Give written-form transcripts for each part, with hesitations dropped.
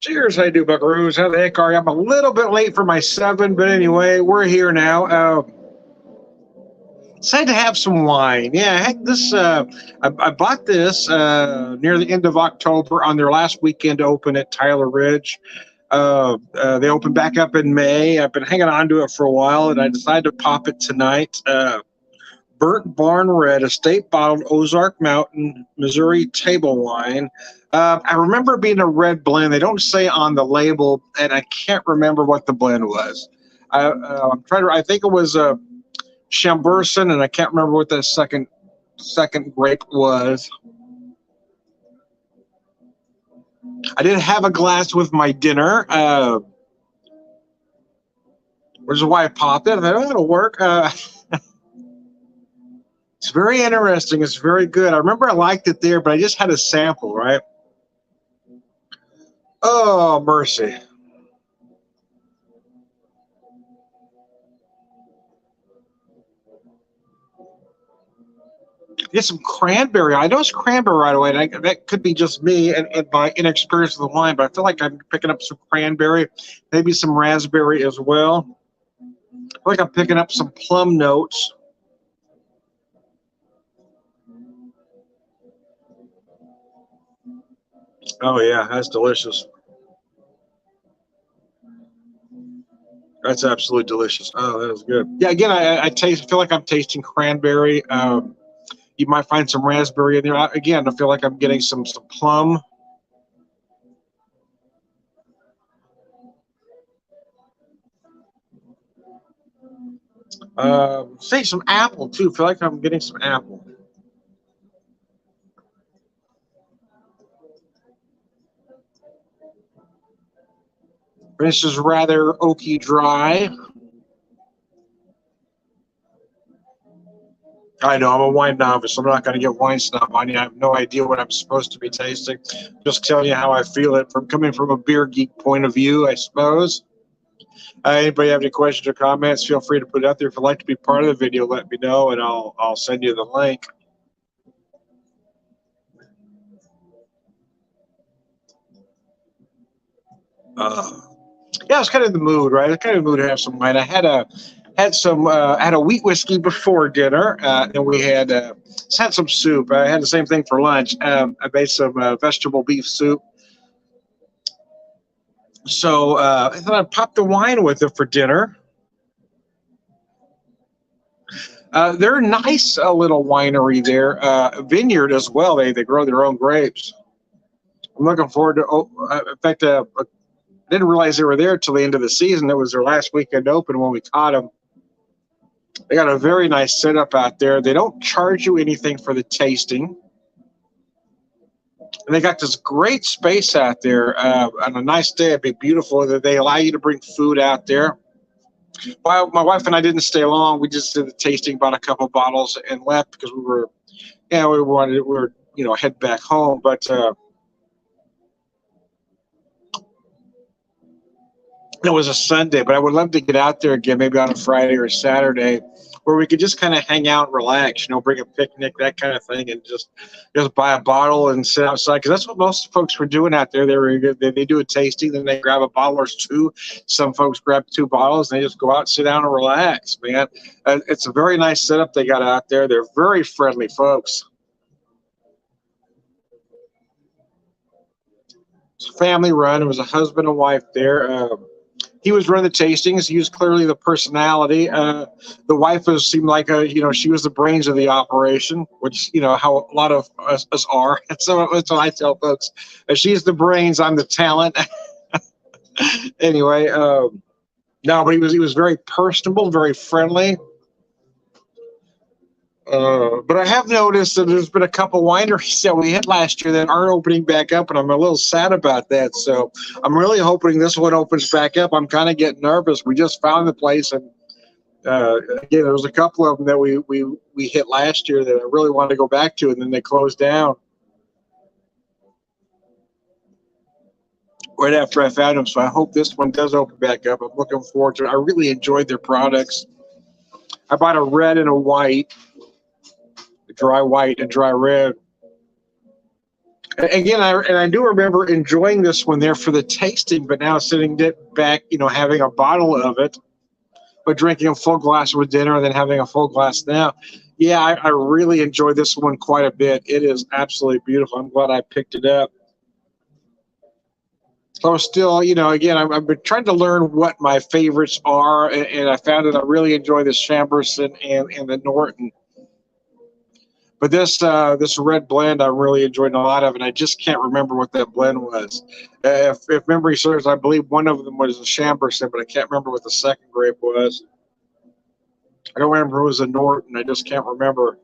Cheers, how you do, Buckaroos? How the heck are you? I'm a little bit late for my 7, but anyway, we're here now. Decided to have some wine. Yeah, heck, I bought this near the end of October on their last weekend open at Tyler Ridge. They opened back up in May. I've been hanging on to it for a while, and I decided to pop it tonight. Burnt Barn Red, estate bottled Ozark Mountain, Missouri table wine. I remember it being a red blend. They don't say on the label, and I can't remember what the blend was. I'm trying to. I think it was Chambourcin, and I can't remember what the second grape was. I did have a glass with my dinner, which is why I popped it. I thought, oh, it'll work. It's very interesting. It's very good. I remember I liked it there, but I just had a sample, right? Oh, mercy. Get some cranberry. I know it's cranberry right away. And that could be just me and my inexperience with the wine, but I feel like I'm picking up some cranberry, maybe some raspberry as well. I feel like I'm picking up some plum notes. Oh, yeah, that's delicious. That's absolutely delicious. Oh, that is good. Yeah, again, I feel like I'm tasting cranberry. You might find some raspberry in there. Again, I feel like I'm getting some plum. Say some apple too. I feel like I'm getting some apple. This is rather oaky dry. I know I'm a wine novice. I'm not going to get wine snob on you. I have no idea what I'm supposed to be tasting. Just telling you how I feel it from coming from a beer geek point of view, I suppose. Anybody have any questions or comments? Feel free to put it out there. If you'd like to be part of the video, let me know, and I'll send you the link. Yeah, I was kind of in the mood, right? I was kind of in the mood to have some wine. I had a wheat whiskey before dinner, and we had some soup. I had the same thing for lunch. I made some vegetable beef soup. So I thought I'd pop the wine with it for dinner. They're a nice little winery there, vineyard as well. They grow their own grapes. I'm looking forward to. In fact, I didn't realize they were there till the end of the season. It was their last weekend open when we caught them. They got a very nice setup out there. They don't charge you anything for the tasting. And they got this great space out there. On a nice day, it'd be beautiful. They allow you to bring food out there. Well, my wife and I didn't stay long. We just did the tasting, bought a couple bottles, and left because we were head back home. But it was a Sunday. But I would love to get out there again, maybe on a Friday or a Saturday, where we could just kind of hang out and relax. Bring a picnic, that kind of thing, and just buy a bottle and sit outside. Because that's what most folks were doing out there. They do a tasting, then they grab a bottle or two. Some folks grab 2 bottles, and they just go out and sit down and relax. Man, it's a very nice setup they got out there. They're very friendly folks. It's a family run. It was a husband and wife there. He was running the tastings. He was clearly the personality. The wife seemed like she was the brains of the operation, which how a lot of us are. So that's what I tell folks. She's the brains. I'm the talent. Anyway, no, but he was very personable, very friendly. But I have noticed that there's been a couple wineries that we hit last year that aren't opening back up, and I'm a little sad about that. So I'm really hoping this one opens back up. I'm kind of getting nervous. We just found the place, and again, there was a couple of them that we hit last year that I really wanted to go back to, and then they closed down right after I found them. So I hope this one does open back up. I'm looking forward to it. I really enjoyed their products. I bought a red and a white. Dry white and dry red. Again, I do remember enjoying this one there for the tasting, but now sitting back, having a bottle of it, but drinking a full glass with dinner and then having a full glass now. Yeah, I really enjoy this one quite a bit. It is absolutely beautiful. I'm glad I picked it up. So I'm still, again, I've been trying to learn what my favorites are, and I found that I really enjoy the Chamberson and the Norton. But this red blend, I'm really enjoying a lot of, and I just can't remember what that blend was. If memory serves, I believe one of them was a Chamberson, but I can't remember what the second grape was. I don't remember if it was a Norton. I just can't remember.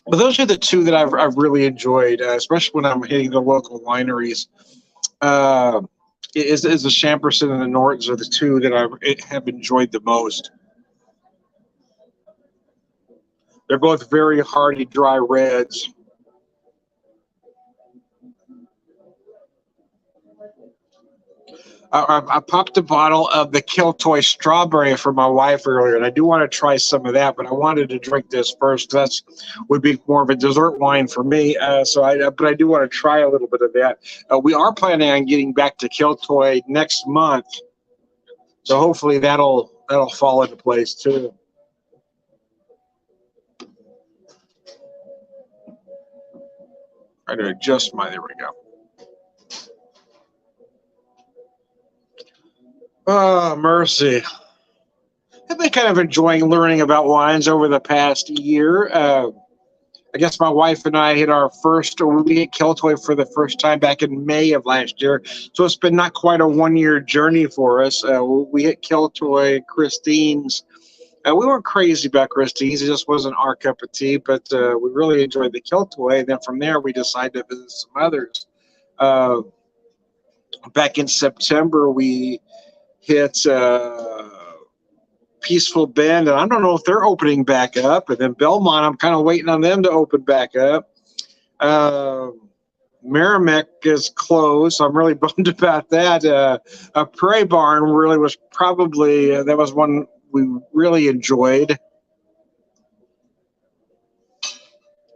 But those are the two that I've really enjoyed, especially when I'm hitting the local wineries. Uh, is the Chamberson and the Nortons are the two that I have enjoyed the most. They're both very hearty, dry reds. I popped a bottle of the Kiltoy Strawberry for my wife earlier, and I do want to try some of that, but I wanted to drink this first. That would be more of a dessert wine for me. But I do want to try a little bit of that. We are planning on getting back to Kiltoy next month, so hopefully that'll fall into place too. Try to adjust my. There we go. Oh, mercy. I've been kind of enjoying learning about wines over the past year. I guess my wife and I we hit Kiltoy for the first time back in May of last year. So it's been not quite a 1 year journey for us. We hit Kiltoy, Christine's. We weren't crazy about Christine's. It just wasn't our cup of tea, but we really enjoyed the Kiltoy. And then from there, we decided to visit some others. Uh, Back in September, we hit Peaceful Bend, and I don't know if they're opening back up. And then Belmont, I'm kind of waiting on them to open back up. Merrimack is closed, so I'm really bummed about that. Prairie Barn really was probably that was one we really enjoyed.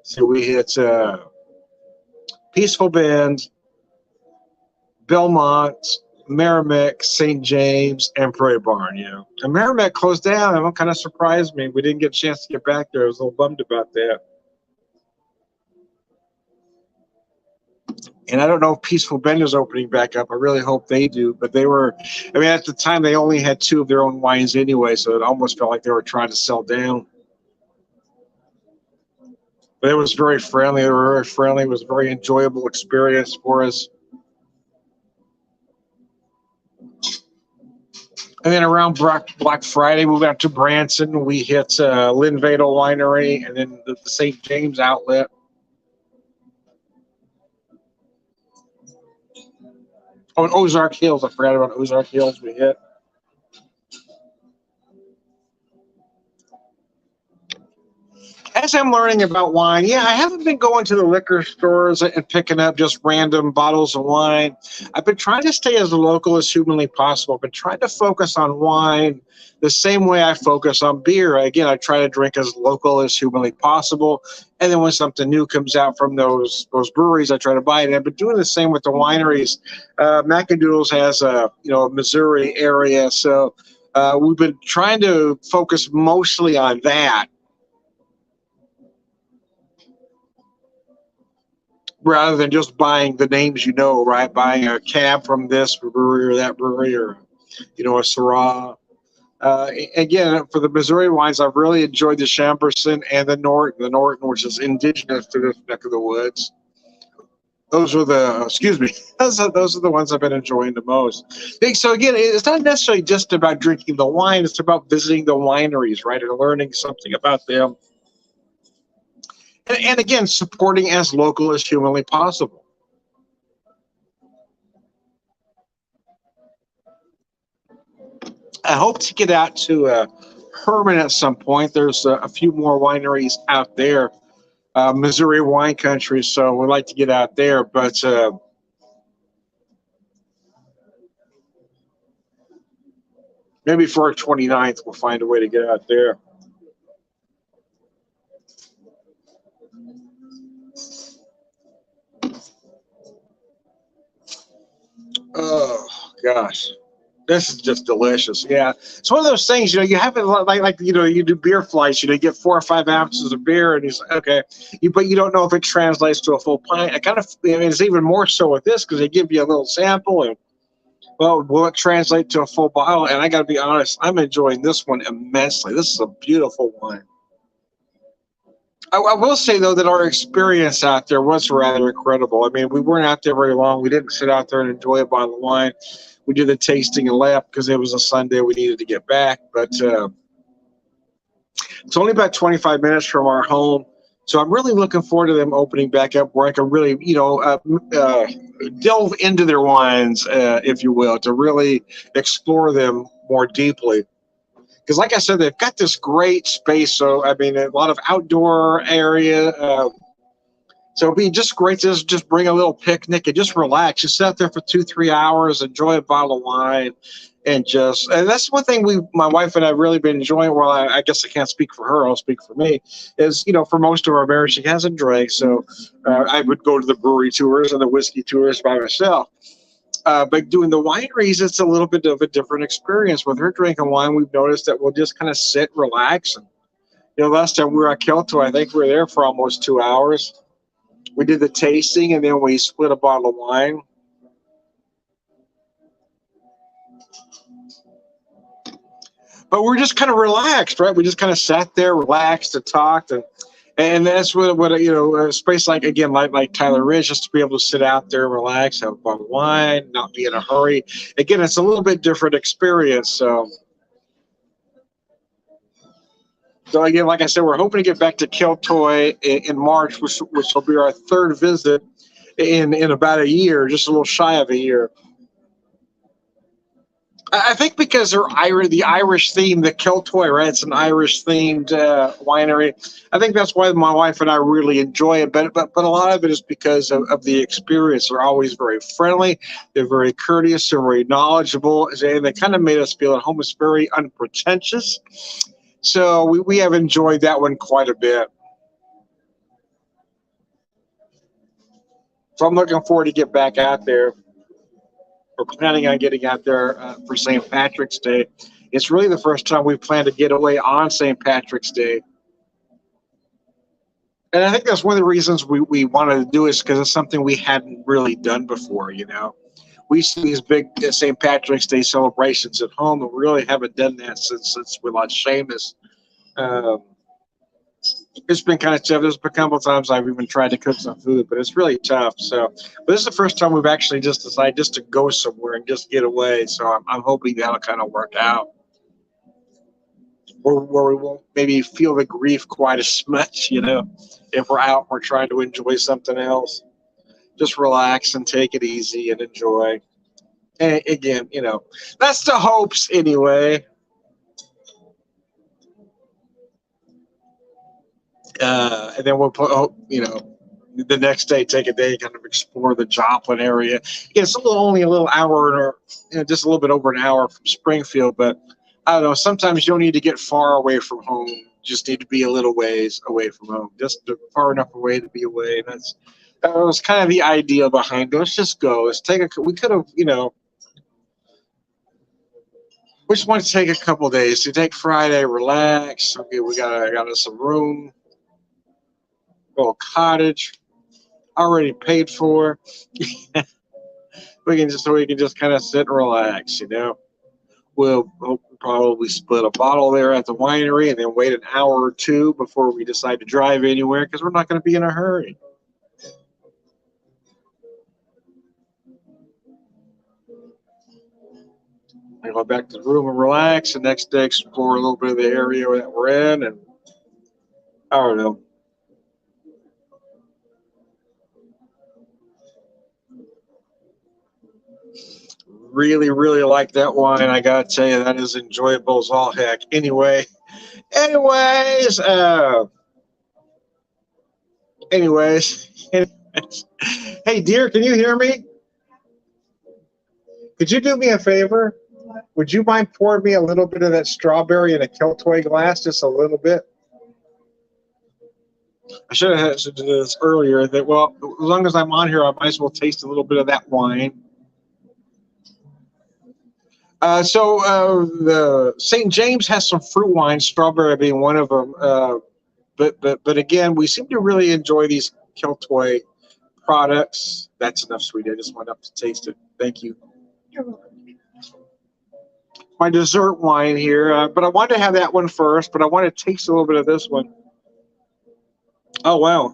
So we hit Peaceful Bend, Belmont, Merrimack, St. James, and Prairie Barn. And Merrimack closed down. That one kind of surprised me. We didn't get a chance to get back there. I was a little bummed about that. And I don't know if Peaceful Bend is opening back up. I really hope they do. But at the time, they only had two of their own wines anyway, so it almost felt like they were trying to sell down. But it was very friendly. They were very friendly. It was a very enjoyable experience for us. And then around Black Friday, we went out to Branson. We hit Linvadel Winery and then the St. James outlet. Oh, and Ozark Hills. I forgot about Ozark Hills we hit. As I'm learning about wine, I haven't been going to the liquor stores and picking up just random bottles of wine. I've been trying to stay as local as humanly possible. I've been trying to focus on wine the same way I focus on beer. Again, I try to drink as local as humanly possible. And then when something new comes out from those breweries, I try to buy it. And I've been doing the same with the wineries. Macadoodles has a Missouri area, so we've been trying to focus mostly on that, rather than just buying the names, right? Buying a cab from this brewery or that brewery, or a Syrah. Again, for the Missouri wines, I've really enjoyed the Chamberson and the Norton, which is indigenous to this neck of the woods. Those are those are the ones I've been enjoying the most. So again, it's not necessarily just about drinking the wine; it's about visiting the wineries, right, and learning something about them. And again, supporting as local as humanly possible. I hope to get out to Herman at some point. There's a few more wineries out there, Missouri wine country, so we'd like to get out there. But maybe for our 29th, we'll find a way to get out there. Oh gosh, this is just delicious. Yeah, it's one of those things. You have it like you do beer flights. You get 4 or 5 ounces of beer, and he's like, okay, but you don't know if it translates to a full pint. It's even more so with this because they give you a little sample, and well, will it translate to a full bottle? And I got to be honest, I'm enjoying this one immensely. This is a beautiful wine. I will say though that our experience out there was rather incredible. I mean, we weren't out there very long. We didn't sit out there and enjoy a bottle of wine. We did the tasting and left because it was a Sunday. We needed to get back, but it's only about 25 minutes from our home. So I'm really looking forward to them opening back up where I can really, delve into their wines, if you will, to really explore them more deeply. Because like I said, they've got this great space. So, I mean, a lot of outdoor area. So it'd be just great to just bring a little picnic and just relax. Just sit out there for 2-3 hours, enjoy a bottle of wine, and that's one thing my wife and I really been enjoying. Well, I guess I can't speak for her. I'll speak for me. Is for most of our marriage, she hasn't drank, so I would go to the brewery tours and the whiskey tours by myself. But doing the wineries, it's a little bit of a different experience. With her drinking wine, we've noticed that we'll just kind of sit, relax, and last time we were at Kilto, I think we were there for almost 2 hours. We did the tasting, and then we split a bottle of wine. But we're just kind of relaxed, right? We just kind of sat there, relaxed, and talked, and that's what a space like Tyler Ridge, just to be able to sit out there, relax, have a bottle of wine, not be in a hurry. Again, it's a little bit different experience. So again, like I said, we're hoping to get back to Kiltoy in March, which will be our third visit in about a year, just a little shy of a year. I think because the Irish theme, the Kiltoy, right? It's an Irish themed winery. I think that's why my wife and I really enjoy it. But a lot of it is because of the experience. They're always very friendly. They're very courteous. They're very knowledgeable. And they kind of made us feel at home. It's very unpretentious. So we have enjoyed that one quite a bit. So I'm looking forward to get back out there. We're planning on getting out there for St. Patrick's Day. It's really the first time we've planned to get away on St. Patrick's Day. And I think that's one of the reasons we wanted to do it, is because it's something we hadn't really done before, We see these big St. Patrick's Day celebrations at home, and we really haven't done that since we lost Seamus. It's been kind of tough. There's been a couple of times I've even tried to cook some food, but it's really tough. But this is the first time we've actually just decided just to go somewhere and just get away. So I'm hoping that'll kind of work out, where we won't maybe feel the grief quite as much, if we're out and we're trying to enjoy something else. Just relax and take it easy and enjoy. And again, that's the hopes anyway. And then we'll the next day, take a day, kind of explore the Joplin area. It's only a little hour, or just a little bit over an hour from Springfield. But I don't know. Sometimes you don't need to get far away from home. You just need to be a little ways away from home, just far enough away to be away. And that was kind of the idea behind it. Let's just go. We could have, we just want to take a couple of days to take Friday, relax. Okay, we got us a room. Little cottage already paid for. we can just kind of sit and relax. We'll probably split a bottle there at the winery and then wait an hour or two before we decide to drive anywhere, because we're not going to be in a hurry. I go back to the room and relax, and next day explore a little bit of the area that we're in, and I don't know. Really, really like that wine. I gotta tell you, that is enjoyable as all heck. Anyways, hey, dear, can you hear me? Could you do me a favor? Would you mind pouring me a little bit of that strawberry in a Kiltoy glass, just a little bit? I should have had to do this earlier. As long as I'm on here, I might as well taste a little bit of that wine. The St. James has some fruit wines, strawberry being one of them. But again, we seem to really enjoy these Keltoy products. That's enough sweet. I just went up to taste it. Thank you. My dessert wine here, but I wanted to have that one first. But I want to taste a little bit of this one. Oh wow!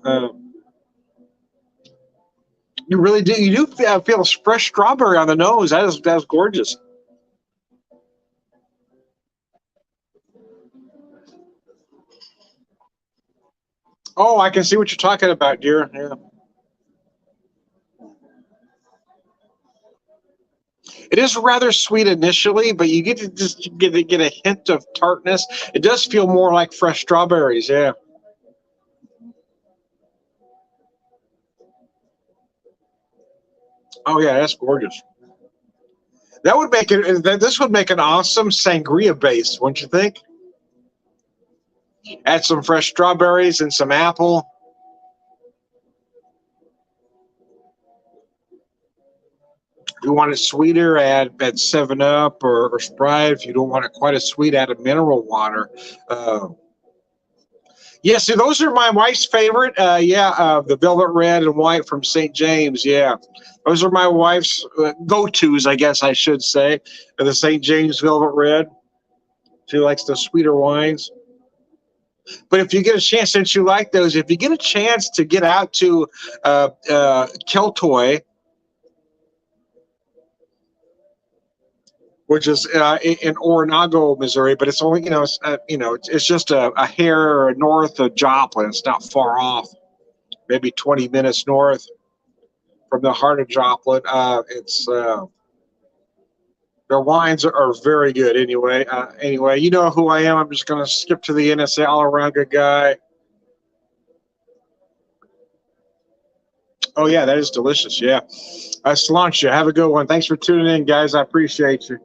You really do. You do feel fresh strawberry on the nose. That's gorgeous. Oh, I can see what you're talking about, dear. Yeah. It is rather sweet initially, but you get to just get a hint of tartness. It does feel more like fresh strawberries. Yeah. Oh yeah, that's gorgeous. That would make it. This would make an awesome sangria base, wouldn't you think? Add some fresh strawberries and some apple. If you want it sweeter, add Seven Up or Sprite. If you don't want it quite as sweet, add a mineral water. Uh, yeah, see, those are my wife's favorite. The Velvet Red and White from St. James. Yeah, those are my wife's go-tos, I guess I should say. The St. James Velvet Red. She likes the sweeter wines. But if you get a chance, since you like those, if you get a chance to get out to Keltoy, which is in Oronogo, Missouri, but it's only it's just a hair north of Joplin. It's not far off, maybe 20 minutes north from the heart of Joplin. It's Their wines are very good. Anyway, you know who I am. I'm just gonna skip to the end and say all around good guy. Oh yeah, that is delicious. Yeah, Sláinte. Have a good one. Thanks for tuning in, guys. I appreciate you.